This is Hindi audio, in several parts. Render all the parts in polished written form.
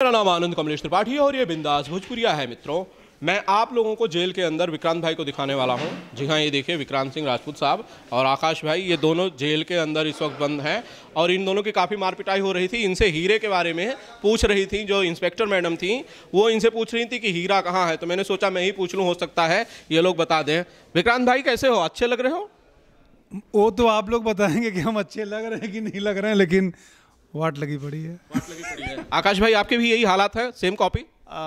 मेरा नाम आनंद कमलेश त्रिपाठी है और ये बिंदास भोजपुरिया है। मित्रों, मैं आप लोगों को जेल के अंदर विक्रांत भाई को दिखाने वाला हूं। जी हाँ, ये देखिए विक्रांत सिंह राजपूत साहब और आकाश भाई, ये दोनों जेल के अंदर इस वक्त बंद हैं और इन दोनों की काफ़ी मारपिटाई हो रही थी। इनसे हीरे के बारे में पूछ रही थी, जो इंस्पेक्टर मैडम थी वो इनसे पूछ रही थी कि हीरा कहाँ है। तो मैंने सोचा मैं ही पूछ लूँ, हो सकता है ये लोग बता दें। विक्रांत भाई कैसे हो, अच्छे लग रहे हो? वो तो आप लोग बताएंगे कि हम अच्छे लग रहे हैं कि नहीं लग रहे हैं, लेकिन वाट लगी पड़ी है। आकाश भाई आपके भी यही हालात है, सेम कॉपी?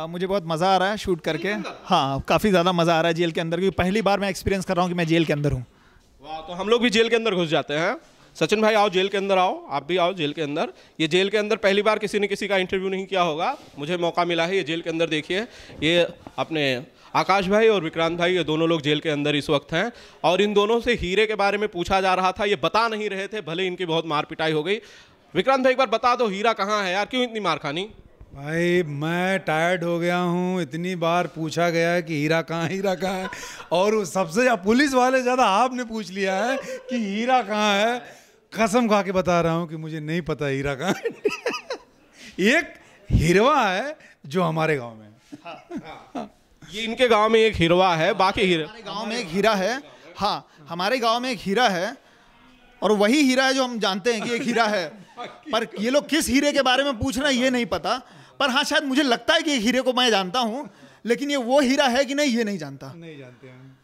मुझे बहुत मज़ा आ रहा है शूट करके। हाँ, काफ़ी ज़्यादा मज़ा आ रहा है जेल के अंदर, क्योंकि पहली बार मैं एक्सपीरियंस कर रहा हूँ कि मैं जेल के अंदर हूँ। वाह, तो हम लोग भी जेल के अंदर घुस जाते हैं। सचिन भाई आओ जेल के अंदर, आओ आप भी आओ जेल के अंदर। ये जेल के अंदर पहली बार किसी ने किसी का इंटरव्यू नहीं किया होगा, मुझे मौका मिला है। ये जेल के अंदर देखिए, ये अपने आकाश भाई और विक्रांत भाई, ये दोनों लोग जेल के अंदर इस वक्त हैं और इन दोनों से हीरे के बारे में पूछा जा रहा था। ये बता नहीं रहे थे, भले इनकी बहुत मार पिटाई हो गई। विक्रांत भाई एक बार बता दो, हीरा कहाँ है यार, क्यों इतनी मार खानी? भाई मैं टायर्ड हो गया हूँ, इतनी बार पूछा गया है कि हीरा कहाँ है, और सबसे ज़्यादा पुलिस वाले ज़्यादा आपने पूछ लिया है कि हीरा कहाँ है। कसम खा के बता रहा हूँ कि मुझे नहीं पता हीरा कहाँ है। एक हिरवा है जो हमारे गांव में है। ये इनके गांव में एक हिरवा है, बाकी हीरे हमारे गांव में एक हीरा है। हाँ, हमारे गांव में एक हीरा है और वही हीरा है जो हम जानते हैं कि एक हीरा है। पर ये लोग किस हीरे के बारे में पूछ रहे हैं ये नहीं पता। पर हाँ, शायद मुझे लगता है कि एक हीरे को मैं जानता हूँ, लेकिन ये वो हीरा है कि नहीं ये नहीं जानता। नहीं जानते हैं।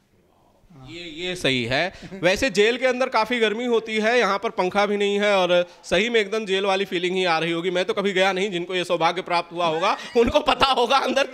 ये सही है। वैसे जेल के अंदर काफ़ी गर्मी होती है, यहाँ पर पंखा भी नहीं है और सही में एकदम जेल वाली फीलिंग ही आ रही होगी। मैं तो कभी गया नहीं, जिनको ये सौभाग्य प्राप्त हुआ होगा उनको पता होगा अंदर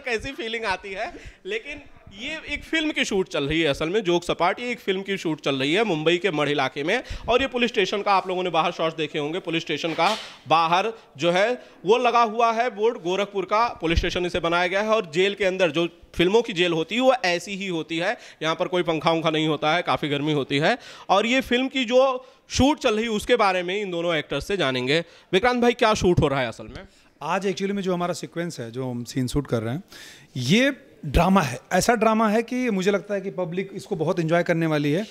कैसी फीलिंग आती है। लेकिन ये एक फिल्म की शूट चल रही है, असल में जोक सपाट, ये एक फिल्म की शूट चल रही है मुंबई के मढ़ इलाके में। और ये पुलिस स्टेशन का, आप लोगों ने बाहर शॉट्स देखे होंगे, पुलिस स्टेशन का बाहर जो है वो लगा हुआ है बोर्ड, गोरखपुर का पुलिस स्टेशन इसे बनाया गया है। और जेल के अंदर जो फिल्मों की जेल होती है वो ऐसी ही होती है, यहाँ पर कोई पंखा उंखा नहीं होता है, काफ़ी गर्मी होती है। और ये फिल्म की जो शूट चल रही है उसके बारे में इन दोनों एक्टर्स से जानेंगे। विक्रांत भाई क्या शूट हो रहा है असल में? आज एक्चुअली में जो हमारा सीक्वेंस है, जो हम सीन शूट कर रहे हैं, ये ड्रामा है। ऐसा ड्रामा है कि मुझे लगता है कि पब्लिक इसको बहुत एंजॉय करने वाली है।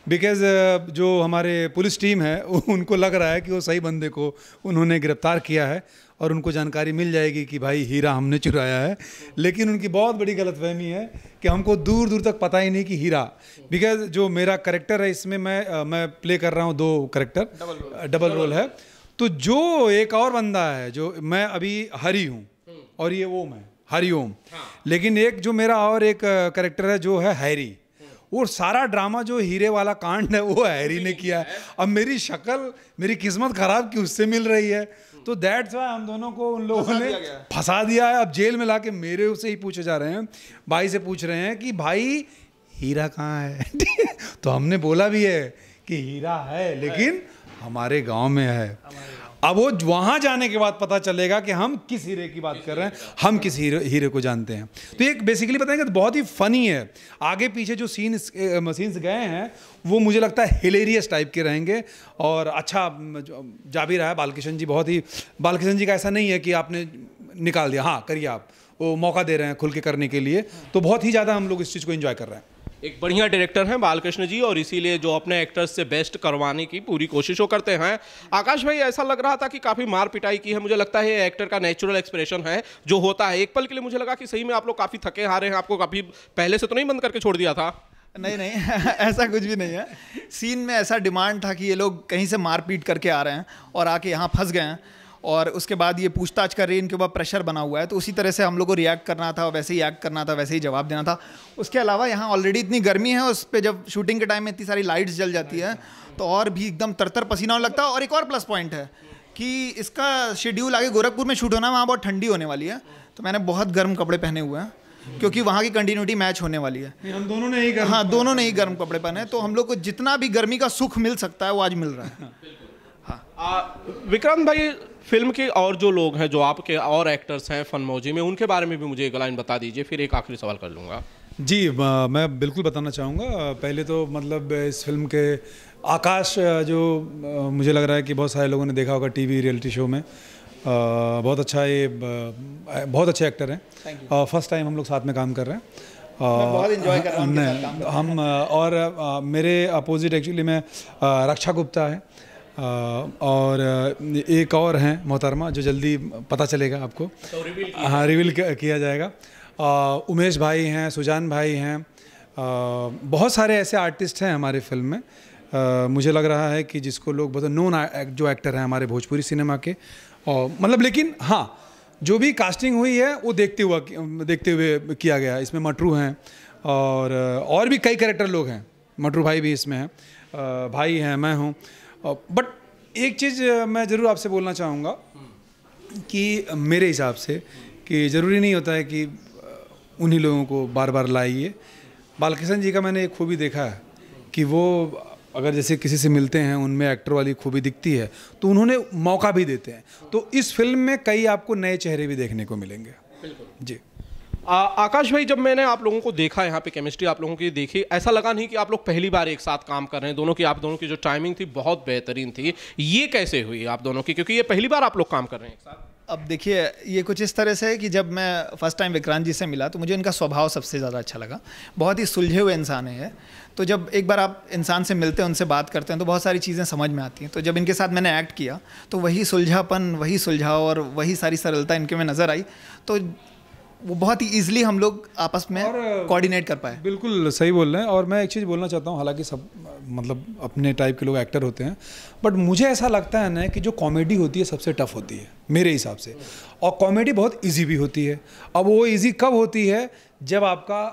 बिकॉज़ जो हमारे पुलिस टीम है उनको लग रहा है कि वो सही बंदे को उन्होंने गिरफ्तार किया है और उनको जानकारी मिल जाएगी कि भाई हीरा हमने चुराया है। लेकिन उनकी बहुत बड़ी गलतफहमी है कि हमको दूर दूर तक पता ही नहीं कि हीरा। बिकॉज़ जो मेरा कैरेक्टर है इसमें मैं प्ले कर रहा हूँ 2 कैरेक्टर, डबल रोल है। तो जो एक और बंदा है, जो मैं अभी हरी हूँ और ये वो मैं हरिओम। लेकिन एक जो मेरा और एक कैरेक्टर है जो है हैरी। और सारा ड्रामा जो हीरे वाला कांड है वो हैरी ने किया है। अब मेरी शक्ल, मेरी किस्मत खराब की उससे मिल रही है, तो दैट्स वाई हम दोनों को उन लोगों ने फंसा दिया है। अब जेल में लाके मेरे से ही पूछे जा रहे हैं, भाई से पूछ रहे हैं कि भाई हीरा कहाँ है। तो हमने बोला भी है कि हीरा है, लेकिन हमारे गांव में है। अब वो वहां जाने के बाद पता चलेगा कि हम किस हीरे की बात कर रहे हैं, हम किस हीरे को जानते हैं। तो एक बेसिकली बताएंगे तो बहुत ही फनी है। आगे पीछे जो सीन्स गए हैं वो मुझे लगता है हिलेरियस टाइप के रहेंगे और अच्छा जा भी रहा है। बालकिशन जी बहुत ही, बालकिशन जी का ऐसा नहीं है कि आपने निकाल दिया, हाँ करिए, आप वो मौका दे रहे हैं खुल के करने के लिए। तो बहुत ही ज़्यादा हम लोग इस चीज़ को एंजॉय कर रहे हैं। एक बढ़िया डायरेक्टर हैं बालकृष्ण जी और इसीलिए जो अपने एक्टर्स से बेस्ट करवाने की पूरी कोशिश करते हैं। आकाश भाई, ऐसा लग रहा था कि काफ़ी मार पिटाई की है, मुझे लगता है ये एक्टर का नेचुरल एक्सप्रेशन है जो होता है। एक पल के लिए मुझे लगा कि सही में आप लोग काफ़ी थके हारे हैं, आपको काफ़ी पहले से तो नहीं बंद करके छोड़ दिया था? नहीं ऐसा कुछ भी नहीं है। सीन में ऐसा डिमांड था कि ये लोग कहीं से मारपीट करके आ रहे हैं और आके यहाँ फंस गए हैं और उसके बाद ये पूछताछ कर रही है, इनके ऊपर प्रेशर बना हुआ है। तो उसी तरह से हम लोग को रिएक्ट करना था, वैसे ही एक्ट करना था, वैसे ही जवाब देना था। उसके अलावा यहाँ ऑलरेडी इतनी गर्मी है, उस पर जब शूटिंग के टाइम में इतनी सारी लाइट्स जल जाती है तो और भी एकदम तरतर पसीना होने लगता है। और एक और प्लस पॉइंट है कि इसका शेड्यूल आगे गोरखपुर में शूट होना है, वहाँ बहुत ठंडी होने वाली है। तो मैंने बहुत गर्म कपड़े पहने हुए हैं क्योंकि वहाँ की कंटिन्यूटी मैच होने वाली है। हम दोनों ने ही गर्म, हाँ दोनों ने ही गर्म कपड़े पहने, तो हम लोग को जितना भी गर्मी का सुख मिल सकता है वो आज मिल रहा है। विक्रांत भाई, फिल्म के और जो लोग हैं, जो आपके और एक्टर्स हैं फनमौजी में, उनके बारे में भी मुझे एक लाइन बता दीजिए, फिर एक आखिरी सवाल कर लूँगा। जी, मैं बिल्कुल बताना चाहूँगा। पहले तो मतलब इस फिल्म के आकाश, जो मुझे लग रहा है कि बहुत सारे लोगों ने देखा होगा टीवी रियलिटी शो में, बहुत अच्छा, ये बहुत अच्छे एक्टर हैं। फर्स्ट टाइम हम लोग साथ में काम कर रहे हैं। मैं बहुत एंजॉय कर रहा हूँ हम और मेरे अपोजिट एक्चुअली में रक्षा गुप्ता है, और एक और हैं मोहतरमा जो जल्दी पता चलेगा आपको, तो रिवील हाँ रिवील किया जाएगा। उमेश भाई हैं, सुजान भाई हैं, बहुत सारे ऐसे आर्टिस्ट हैं हमारे फिल्म में। मुझे लग रहा है कि जिसको लोग बहुत नोन जो एक्टर हैं हमारे भोजपुरी सिनेमा के, और मतलब लेकिन हाँ जो भी कास्टिंग हुई है वो देखते हुए किया गया है। इसमें मटरू हैं और भी कई कैरेक्टर लोग हैं, मटरू भाई भी इसमें हैं, भाई हैं, मैं हूँ। बट एक चीज़ मैं ज़रूर आपसे बोलना चाहूँगा कि मेरे हिसाब से कि ज़रूरी नहीं होता है कि उन्हीं लोगों को बार बार लाइए। बालकृष्ण जी का मैंने एक खूबी देखा है कि वो अगर जैसे किसी से मिलते हैं उनमें एक्टर वाली खूबी दिखती है तो उन्होंने मौका भी देते हैं। तो इस फिल्म में कई आपको नए चेहरे भी देखने को मिलेंगे। बिल्कुल जी। आकाश भाई, जब मैंने आप लोगों को देखा, यहाँ पे केमिस्ट्री आप लोगों की देखी, ऐसा लगा नहीं कि आप लोग पहली बार एक साथ काम कर रहे हैं। आप दोनों की जो टाइमिंग थी बहुत बेहतरीन थी। ये कैसे हुई आप दोनों की, क्योंकि ये पहली बार आप लोग काम कर रहे हैं एक साथ? अब देखिए ये कुछ इस तरह से है कि जब मैं फर्स्ट टाइम विक्रांत जी से मिला तो मुझे इनका स्वभाव सबसे ज़्यादा अच्छा लगा। बहुत ही सुलझे हुए इंसान है। तो जब एक बार आप इंसान से मिलते हैं, उनसे बात करते हैं तो बहुत सारी चीज़ें समझ में आती हैं। तो जब इनके साथ मैंने एक्ट किया तो वही सुलझापन, वही सुलझाव और वही सारी सरलता इनके में नज़र आई। तो वो बहुत ही ईजिली हम लोग आपस में कोऑर्डिनेट कर पाए। बिल्कुल सही बोल रहे हैं। और मैं एक चीज़ बोलना चाहता हूँ, हालांकि सब मतलब अपने टाइप के लोग एक्टर होते हैं, बट मुझे ऐसा लगता है ना कि जो कॉमेडी होती है सबसे टफ होती है मेरे हिसाब से, और कॉमेडी बहुत इजी भी होती है। अब वो इजी कब होती है? जब आपका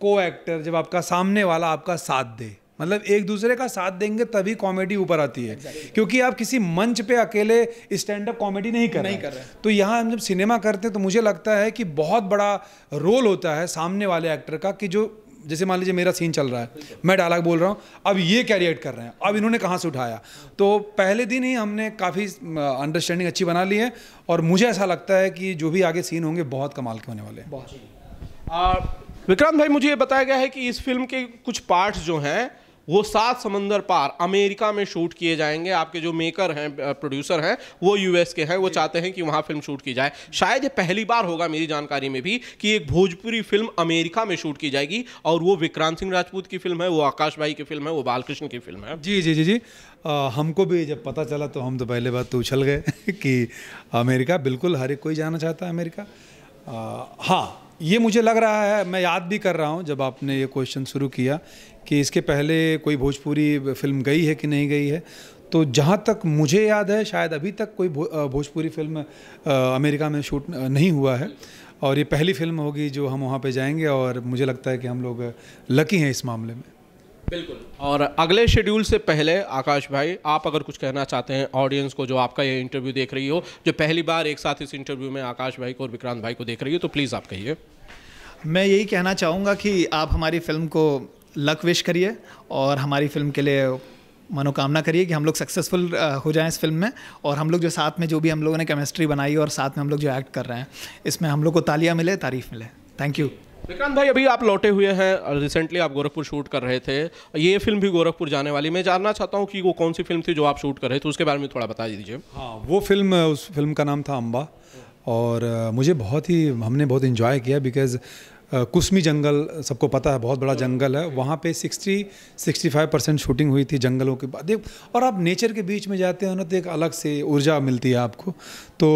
को एक्टर, जब आपका सामने वाला आपका साथ दे, मतलब एक दूसरे का साथ देंगे तभी कॉमेडी ऊपर आती है। क्योंकि आप किसी मंच पे अकेले स्टैंड अप कॉमेडी नहीं कर रहे हैं। तो यहाँ हम जब सिनेमा करते हैं तो मुझे लगता है कि बहुत बड़ा रोल होता है सामने वाले एक्टर का, कि जो जैसे मान लीजिए मेरा सीन चल रहा है, मैं डायलॉग बोल रहा हूँ, अब ये क्या रिएक्ट कर रहे हैं, अब इन्होंने कहाँ से उठाया। तो पहले दिन ही हमने काफ़ी अंडरस्टैंडिंग अच्छी बना ली है, और मुझे ऐसा लगता है कि जो भी आगे सीन होंगे बहुत कमाल के होने वाले हैं। विक्रांत भाई, मुझे ये बताया गया है कि इस फिल्म के कुछ पार्ट्स जो हैं वो 7 समंदर पार अमेरिका में शूट किए जाएंगे। आपके जो मेकर हैं, प्रोड्यूसर हैं, वो यूएस के हैं। वो चाहते हैं कि वहाँ फिल्म शूट की जाए। शायद ये पहली बार होगा मेरी जानकारी में भी कि एक भोजपुरी फिल्म अमेरिका में शूट की जाएगी, और वो विक्रांत सिंह राजपूत की फिल्म है, वो आकाश भाई की फिल्म है, वो बालकृष्ण की फिल्म है। जी जी जी जी। हमको भी जब पता चला तो हम तो पहले बात तो उछल गए कि अमेरिका, बिल्कुल हर एक कोई जाना चाहता है अमेरिका। हाँ, ये मुझे लग रहा है, मैं याद भी कर रहा हूँ जब आपने ये क्वेश्चन शुरू किया कि इसके पहले कोई भोजपुरी फिल्म गई है कि नहीं गई है। तो जहाँ तक मुझे याद है शायद अभी तक कोई भोजपुरी फिल्म अमेरिका में शूट नहीं हुआ है, और ये पहली फिल्म होगी जो हम वहाँ पे जाएंगे, और मुझे लगता है कि हम लोग लकी हैं इस मामले में। बिल्कुल। और अगले शेड्यूल से पहले आकाश भाई, आप अगर कुछ कहना चाहते हैं ऑडियंस को जो आपका ये इंटरव्यू देख रही हो, जो पहली बार एक साथ इस इंटरव्यू में आकाश भाई को और विक्रांत भाई को देख रही हो, तो प्लीज़ आप कहिए। मैं यही कहना चाहूँगा कि आप हमारी फिल्म को लक विश करिए और हमारी फिल्म के लिए मनोकामना करिए कि हम लोग सक्सेसफुल हो जाएं इस फिल्म में, और हम लोग जो साथ में जो भी हम लोगों ने केमिस्ट्री बनाई और साथ में हम लोग जो एक्ट कर रहे हैं, इसमें हम लोग को तालियां मिले, तारीफ मिले। Thank you. विक्रांत भाई, अभी आप लौटे हुए हैं, रिसेंटली आप गोरखपुर शूट कर रहे थे, ये फिल्म भी गोरखपुर जाने वाली। मैं जानना चाहता हूँ कि वो कौन सी फिल्म थी जो आप शूट कर रहे थे, उसके बारे में थोड़ा बता दीजिए। हाँ, वो फिल्म, उस फिल्म का नाम था अम्बा, और मुझे हमने बहुत इन्जॉय किया, बिकॉज़ कुसमी जंगल सबको पता है, बहुत बड़ा जंगल है। वहाँ पे 60-65% शूटिंग हुई थी जंगलों के बाद। और आप नेचर के बीच में जाते हो ना तो एक अलग से ऊर्जा मिलती है आपको। तो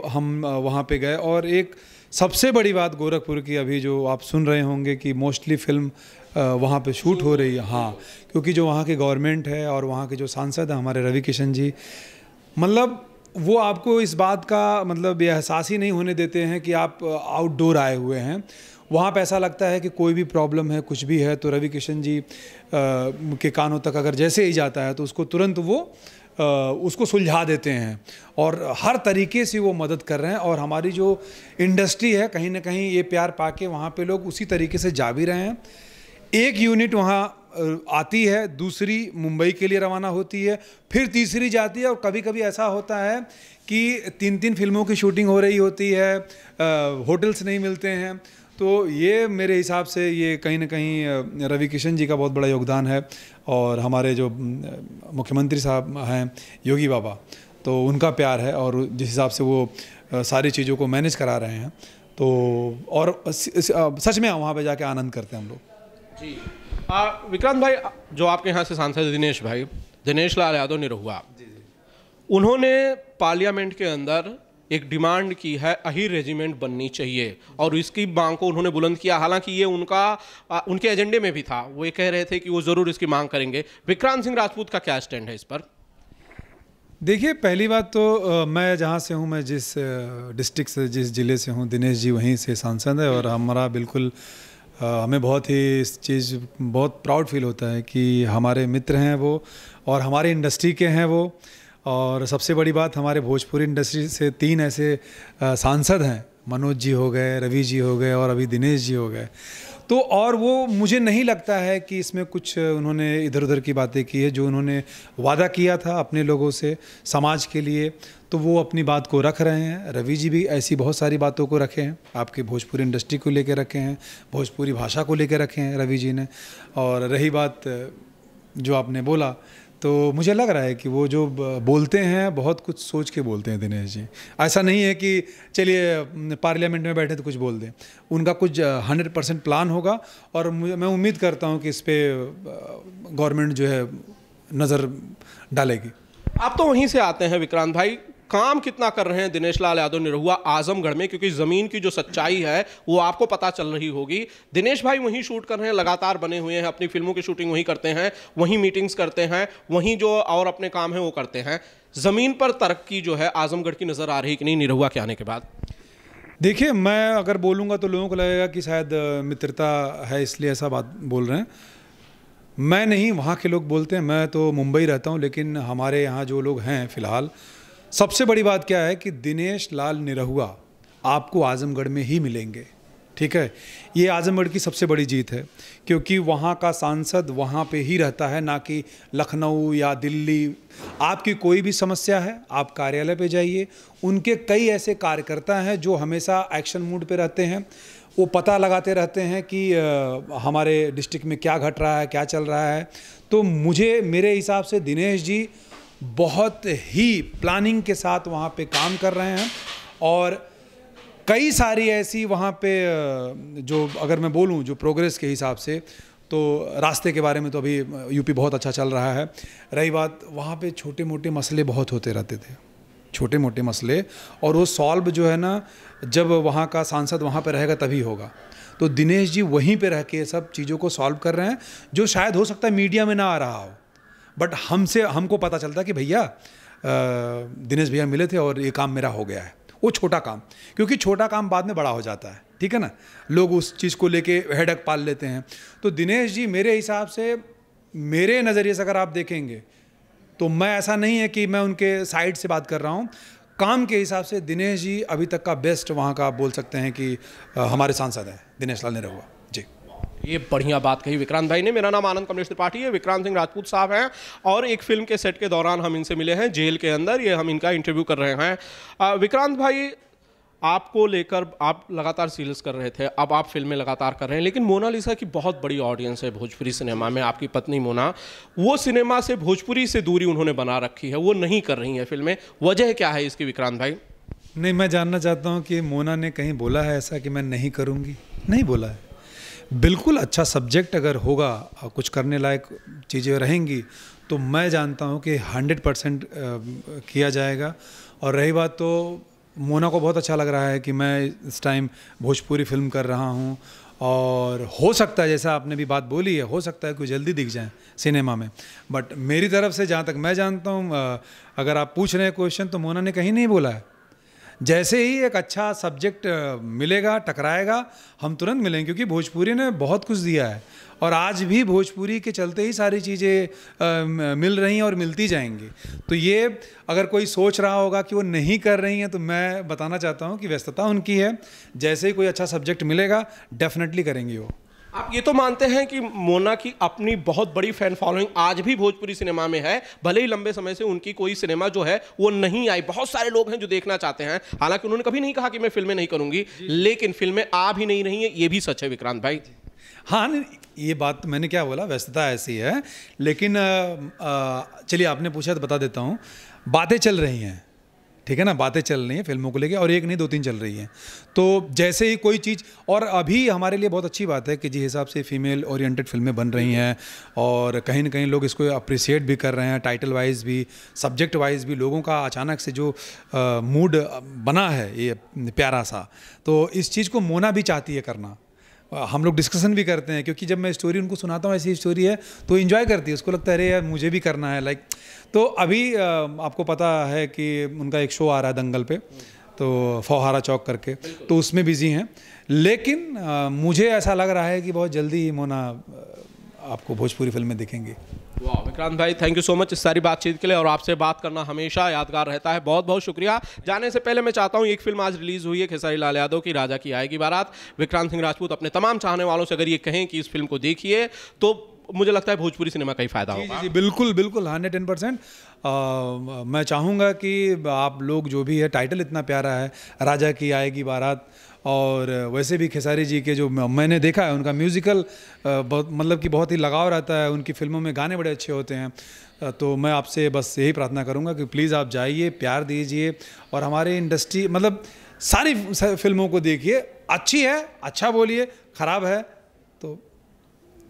हम वहाँ पे गए, और एक सबसे बड़ी बात गोरखपुर की, अभी जो आप सुन रहे होंगे कि मोस्टली फिल्म वहाँ पे शूट हो रही है। हाँ, क्योंकि जो वहाँ की गवर्नमेंट है और वहाँ के जो सांसद हैं हमारे रवि किशन जी, मतलब वो आपको इस बात का मतलब ये एहसास ही नहीं होने देते हैं कि आप आउटडोर आए हुए हैं। वहाँ पे ऐसा लगता है कि कोई भी प्रॉब्लम है, कुछ भी है, तो रवि किशन जी के कानों तक अगर जैसे ही जाता है तो उसको तुरंत वो उसको सुलझा देते हैं, और हर तरीके से वो मदद कर रहे हैं। और हमारी जो इंडस्ट्री है, कहीं ना कहीं ये प्यार पाके वहाँ पे लोग उसी तरीके से जा भी रहे हैं। एक यूनिट वहाँ आती है, दूसरी मुंबई के लिए रवाना होती है, फिर तीसरी जाती है, और कभी कभी ऐसा होता है कि 3-3 फिल्मों की शूटिंग हो रही होती है, होटल्स नहीं मिलते हैं। तो ये मेरे हिसाब से ये कहीं ना कहीं रवि किशन जी का बहुत बड़ा योगदान है, और हमारे जो मुख्यमंत्री साहब हैं योगी बाबा, तो उनका प्यार है, और जिस हिसाब से वो सारी चीज़ों को मैनेज करा रहे हैं, तो और सच में वहाँ पे जाके आनंद करते हैं हम लोग। जी विक्रांत भाई, जो आपके यहाँ से सांसद दिनेश लाल यादव निरहुआ, उन्होंने पार्लियामेंट के अंदर एक डिमांड की है, अहीर रेजिमेंट बननी चाहिए, और इसकी मांग को उन्होंने बुलंद किया। हालांकि ये उनके एजेंडे में भी था, वो ये कह रहे थे कि वो ज़रूर इसकी मांग करेंगे। विक्रांत सिंह राजपूत का क्या स्टैंड है इस पर? देखिए, पहली बात तो मैं जहाँ से हूँ, मैं जिस डिस्ट्रिक्ट से, जिस ज़िले से हूँ, दिनेश जी वहीं से सांसद है, और हमारा बिल्कुल हमें बहुत ही इस चीज़ बहुत प्राउड फील होता है कि हमारे मित्र हैं वो, और हमारे इंडस्ट्री के हैं वो। और सबसे बड़ी बात, हमारे भोजपुरी इंडस्ट्री से 3 ऐसे सांसद हैं, मनोज जी हो गए, रवि जी हो गए, और अभी दिनेश जी हो गए। तो और वो मुझे नहीं लगता है कि इसमें कुछ उन्होंने इधर उधर की बातें की है। जो उन्होंने वादा किया था अपने लोगों से, समाज के लिए, तो वो अपनी बात को रख रहे हैं। रवि जी भी ऐसी बहुत सारी बातों को रखे हैं, आपके भोजपुरी इंडस्ट्री को लेकर रखे हैं, भोजपुरी भाषा को लेकर रखे हैं रवि जी ने। और रही बात जो आपने बोला, तो मुझे लग रहा है कि वो जो बोलते हैं बहुत कुछ सोच के बोलते हैं दिनेश जी। ऐसा नहीं है कि चलिए पार्लियामेंट में बैठे तो कुछ बोल दें। उनका कुछ 100% प्लान होगा, और मैं उम्मीद करता हूं कि इस पे गवर्नमेंट जो है नज़र डालेगी। आप तो वहीं से आते हैं विक्रांत भाई, काम कितना कर रहे हैं दिनेश लाल यादव निरहुआ आजमगढ़ में? क्योंकि ज़मीन की जो सच्चाई है वो आपको पता चल रही होगी। दिनेश भाई वहीं शूट कर रहे हैं, लगातार बने हुए हैं, अपनी फिल्मों की शूटिंग वहीं करते हैं, वहीं मीटिंग्स करते हैं, वहीं जो और अपने काम है वो करते हैं। ज़मीन पर तरक्की जो है आजमगढ़ की नज़र आ रही कि नहीं निरहुआ के आने के बाद? देखिए, मैं अगर बोलूँगा तो लोगों को लगेगा कि शायद मित्रता है इसलिए ऐसा बात बोल रहे हैं। मैं नहीं, वहाँ के लोग बोलते हैं। मैं तो मुंबई रहता हूँ, लेकिन हमारे यहाँ जो लोग हैं फ़िलहाल, सबसे बड़ी बात क्या है कि दिनेश लाल निरहुआ आपको आजमगढ़ में ही मिलेंगे। ठीक है, ये आजमगढ़ की सबसे बड़ी जीत है, क्योंकि वहाँ का सांसद वहाँ पे ही रहता है, ना कि लखनऊ या दिल्ली। आपकी कोई भी समस्या है, आप कार्यालय पे जाइए। उनके कई ऐसे कार्यकर्ता हैं जो हमेशा एक्शन मूड पे रहते हैं। वो पता लगाते रहते हैं कि हमारे डिस्ट्रिक्ट में क्या घट रहा है, क्या चल रहा है। तो मेरे हिसाब से दिनेश जी बहुत ही प्लानिंग के साथ वहाँ पे काम कर रहे हैं, और कई सारी ऐसी वहाँ पे जो अगर मैं बोलूँ जो प्रोग्रेस के हिसाब से, तो रास्ते के बारे में तो अभी यूपी बहुत अच्छा चल रहा है। रही बात, वहाँ पे छोटे मोटे मसले बहुत होते रहते थे, छोटे मोटे मसले, और वो सॉल्व जो है ना, जब वहाँ का सांसद वहाँ पे रहेगा तभी होगा। तो दिनेश जी वहीं पे रह के सब चीज़ों को सॉल्व कर रहे हैं, जो शायद हो सकता है मीडिया में ना आ रहा हो, बट हमको पता चलता कि भैया दिनेश भैया मिले थे और ये काम मेरा हो गया है। वो छोटा काम, क्योंकि छोटा काम बाद में बड़ा हो जाता है, ठीक है ना, लोग उस चीज़ को लेके हेडक पाल लेते हैं। तो दिनेश जी मेरे हिसाब से, मेरे नज़रिए से अगर आप देखेंगे, तो मैं, ऐसा नहीं है कि मैं उनके साइड से बात कर रहा हूँ, काम के हिसाब से दिनेश जी अभी तक का बेस्ट वहाँ का आप बोल सकते हैं कि हमारे सांसद हैं दिनेश लाल निरहुआ जी। ये बढ़िया बात कही विक्रांत भाई ने। मेरा नाम आनंद कमलेश त्रिपाठी है, विक्रांत सिंह राजपूत साहब हैं, और एक फिल्म के सेट के दौरान हम इनसे मिले हैं जेल के अंदर। ये हम इनका इंटरव्यू कर रहे हैं। विक्रांत भाई, आपको लेकर आप लगातार सीरियल्स कर रहे थे, अब आप फिल्में लगातार कर रहे हैं, लेकिन मोनालिसा की बहुत बड़ी ऑडियंस है भोजपुरी सिनेमा में। आपकी पत्नी मोना, वो सिनेमा से, भोजपुरी से दूरी उन्होंने बना रखी है, वो नहीं कर रही हैं फिल्में। वजह क्या है इसकी विक्रांत भाई? नहीं, मैं जानना चाहता हूँ कि मोना ने कहीं बोला है ऐसा कि मैं नहीं करूँगी? नहीं बोला है। बिल्कुल अच्छा सब्जेक्ट अगर होगा, कुछ करने लायक चीज़ें रहेंगी, तो मैं जानता हूँ कि 100% किया जाएगा। और रही बात, तो मोना को बहुत अच्छा लग रहा है कि मैं इस टाइम भोजपुरी फिल्म कर रहा हूँ, और हो सकता है, जैसा आपने भी बात बोली है, हो सकता है कोई जल्दी दिख जाए सिनेमा में। बट मेरी तरफ से जहाँ तक मैं जानता हूँ, अगर आप पूछ रहे हैं क्वेश्चन, तो मोना ने कहीं नहीं बोला है। जैसे ही एक अच्छा सब्जेक्ट मिलेगा, टकराएगा, हम तुरंत मिलेंगे, क्योंकि भोजपुरी ने बहुत कुछ दिया है, और आज भी भोजपुरी के चलते ही सारी चीज़ें मिल रही हैं और मिलती जाएंगी। तो ये अगर कोई सोच रहा होगा कि वो नहीं कर रही हैं, तो मैं बताना चाहता हूँ कि व्यस्तता उनकी है। जैसे ही कोई अच्छा सब्जेक्ट मिलेगा, डेफिनेटली करेंगी वो। आप ये तो मानते हैं कि मोना की अपनी बहुत बड़ी फैन फॉलोइंग आज भी भोजपुरी सिनेमा में है, भले ही लंबे समय से उनकी कोई सिनेमा जो है वो नहीं आई। बहुत सारे लोग हैं जो देखना चाहते हैं, हालांकि उन्होंने कभी नहीं कहा कि मैं फिल्में नहीं करूंगी, लेकिन फिल्में आ भी नहीं रही हैं, ये भी सच है विक्रांत भाई। हाँ, ये बात मैंने क्या बोला, व्यस्तता ऐसी है, लेकिन चलिए आपने पूछा तो बता देता हूँ। बातें चल रही हैं, ठीक है ना, बातें चल रही हैं फिल्मों को लेके, और एक नहीं 2-3 चल रही हैं। तो जैसे ही कोई चीज़, और अभी हमारे लिए बहुत अच्छी बात है कि जिस हिसाब से फीमेल ओरिएंटेड फिल्में बन रही हैं और कहीं ना कहीं लोग इसको अप्रिसिएट भी कर रहे हैं, टाइटल वाइज भी, सब्जेक्ट वाइज भी, लोगों का अचानक से जो मूड बना है ये प्यारा सा, तो इस चीज़ को मोना भी चाहती है करना। हम लोग डिस्कशन भी करते हैं, क्योंकि जब मैं स्टोरी उनको सुनाता हूँ ऐसी स्टोरी है तो इन्जॉय करती है, उसको लगता है अरे यार मुझे भी करना है लाइक। तो अभी आपको पता है कि उनका एक शो आ रहा है दंगल पे, तो फौहारा चौक करके, तो उसमें बिजी हैं। लेकिन मुझे ऐसा लग रहा है कि बहुत जल्दी ही मोना आपको भोजपुरी फिल्में दिखेंगी। वाह विक्रांत भाई, थैंक यू सो मच इस सारी बातचीत के लिए, और आपसे बात करना हमेशा यादगार रहता है। बहुत बहुत शुक्रिया। जाने से पहले मैं चाहता हूँ, एक फिल्म आज रिलीज हुई है खेसारी लाल यादव की, राजा की आएगी बारात। विक्रांत सिंह राजपूत अपने तमाम चाहने वालों से अगर ये कहें कि इस फिल्म को देखिए, तो मुझे लगता है भोजपुरी सिनेमा का ही फायदा होगा। जी बिल्कुल बिल्कुल 110%। मैं चाहूँगा कि आप लोग, जो भी है, टाइटल इतना प्यारा है, राजा की आएगी बारात, और वैसे भी खेसारी जी के जो मैंने देखा है उनका म्यूज़िकल बहुत, मतलब कि बहुत ही लगाव रहता है, उनकी फिल्मों में गाने बड़े अच्छे होते हैं। तो मैं आपसे बस यही प्रार्थना करूंगा कि प्लीज़ आप जाइए, प्यार दीजिए, और हमारे इंडस्ट्री, मतलब सारी फिल्मों को देखिए। अच्छी है अच्छा बोलिए, ख़राब है तो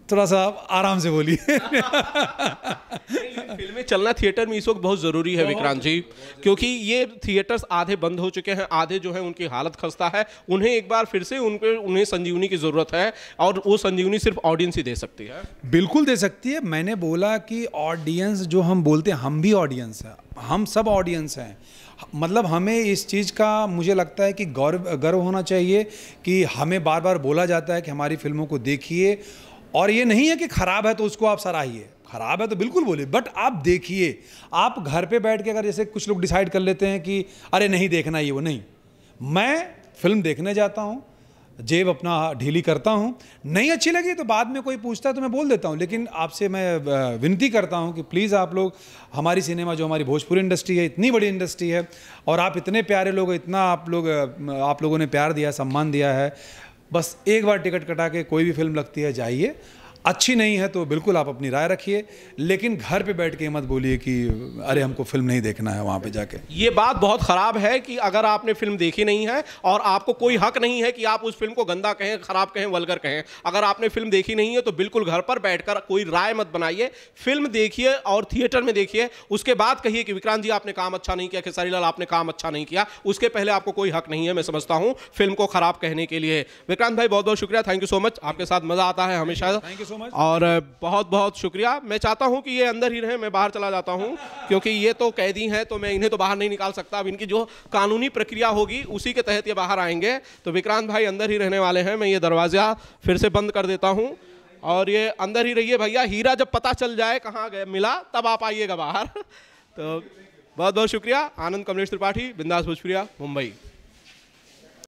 थोड़ा सा आराम से बोलिए। फिल्में चलना थिएटर में इस वक्त बहुत ज़रूरी है विक्रांत जी, क्योंकि ये थिएटर्स आधे बंद हो चुके हैं, आधे जो है उनकी हालत खस्ता है। उन्हें एक बार फिर से उन्हें संजीवनी की ज़रूरत है, और वो संजीवनी सिर्फ ऑडियंस ही दे सकती है। बिल्कुल दे सकती है। मैंने बोला कि ऑडियंस, जो हम बोलते हैं, हम भी ऑडियंस हैं, हम सब ऑडियंस हैं। मतलब हमें इस चीज़ का, मुझे लगता है कि गर्व होना चाहिए कि हमें बार बार बोला जाता है कि हमारी फिल्मों को देखिए, और ये नहीं है कि ख़राब है तो उसको आप सराहिए, ख़राब है तो बिल्कुल बोलिए, बट आप देखिए। आप घर पे बैठ के, अगर जैसे कुछ लोग डिसाइड कर लेते हैं कि अरे नहीं देखना ये वो, नहीं, मैं फिल्म देखने जाता हूँ, जेब अपना ढीली करता हूँ, नहीं अच्छी लगी तो बाद में कोई पूछता है तो मैं बोल देता हूँ। लेकिन आपसे मैं विनती करता हूँ कि प्लीज़ आप लोग, हमारी सिनेमा, जो हमारी भोजपुरी इंडस्ट्री है, इतनी बड़ी इंडस्ट्री है, और आप इतने प्यारे लोग, इतना आप लोगों ने प्यार दिया, सम्मान दिया है, बस एक बार टिकट कटा के कोई भी फिल्म लगती है जाइए। अच्छी नहीं है तो बिल्कुल आप अपनी राय रखिए, लेकिन घर पे बैठ के मत बोलिए कि अरे हमको फिल्म नहीं देखना है वहाँ पे जाके। ये बात बहुत ख़राब है कि अगर आपने फिल्म देखी नहीं है, और आपको कोई हक नहीं है कि आप उस फिल्म को गंदा कहें, ख़राब कहें, वल्गर कहें। अगर आपने फिल्म देखी नहीं है तो बिल्कुल घर पर बैठकर कोई राय मत बनाइए, फिल्म देखिए और थिएटर में देखिए, उसके बाद कहिए कि विक्रांत जी आपने काम अच्छा नहीं किया, खेसारी लाल आपने काम अच्छा नहीं किया। उसके पहले आपको कोई हक नहीं है, मैं समझता हूँ, फिल्म को ख़राब कहने के लिए। विक्रांत भाई बहुत बहुत शुक्रिया, थैंक यू सो मच, आपके साथ मज़ा आता है हमेशा। Thank you so much. और बहुत बहुत शुक्रिया। मैं चाहता हूं कि ये अंदर ही रहे, मैं बाहर चला जाता हूं, क्योंकि ये तो कैदी हैं, तो मैं इन्हें तो बाहर नहीं निकाल सकता। अब इनकी जो कानूनी प्रक्रिया होगी उसी के तहत ये बाहर आएंगे। तो विक्रांत भाई अंदर ही रहने वाले हैं। मैं ये दरवाज़ा फिर से बंद कर देता हूं, और ये अंदर ही रहिए भैया। हीरा जब पता चल जाए कहाँ गए मिला, तब आप आइएगा बाहर। तो बहुत बहुत शुक्रिया। आनंद कमलेश त्रिपाठी, बिंदास भोजपुरिया, मुंबई।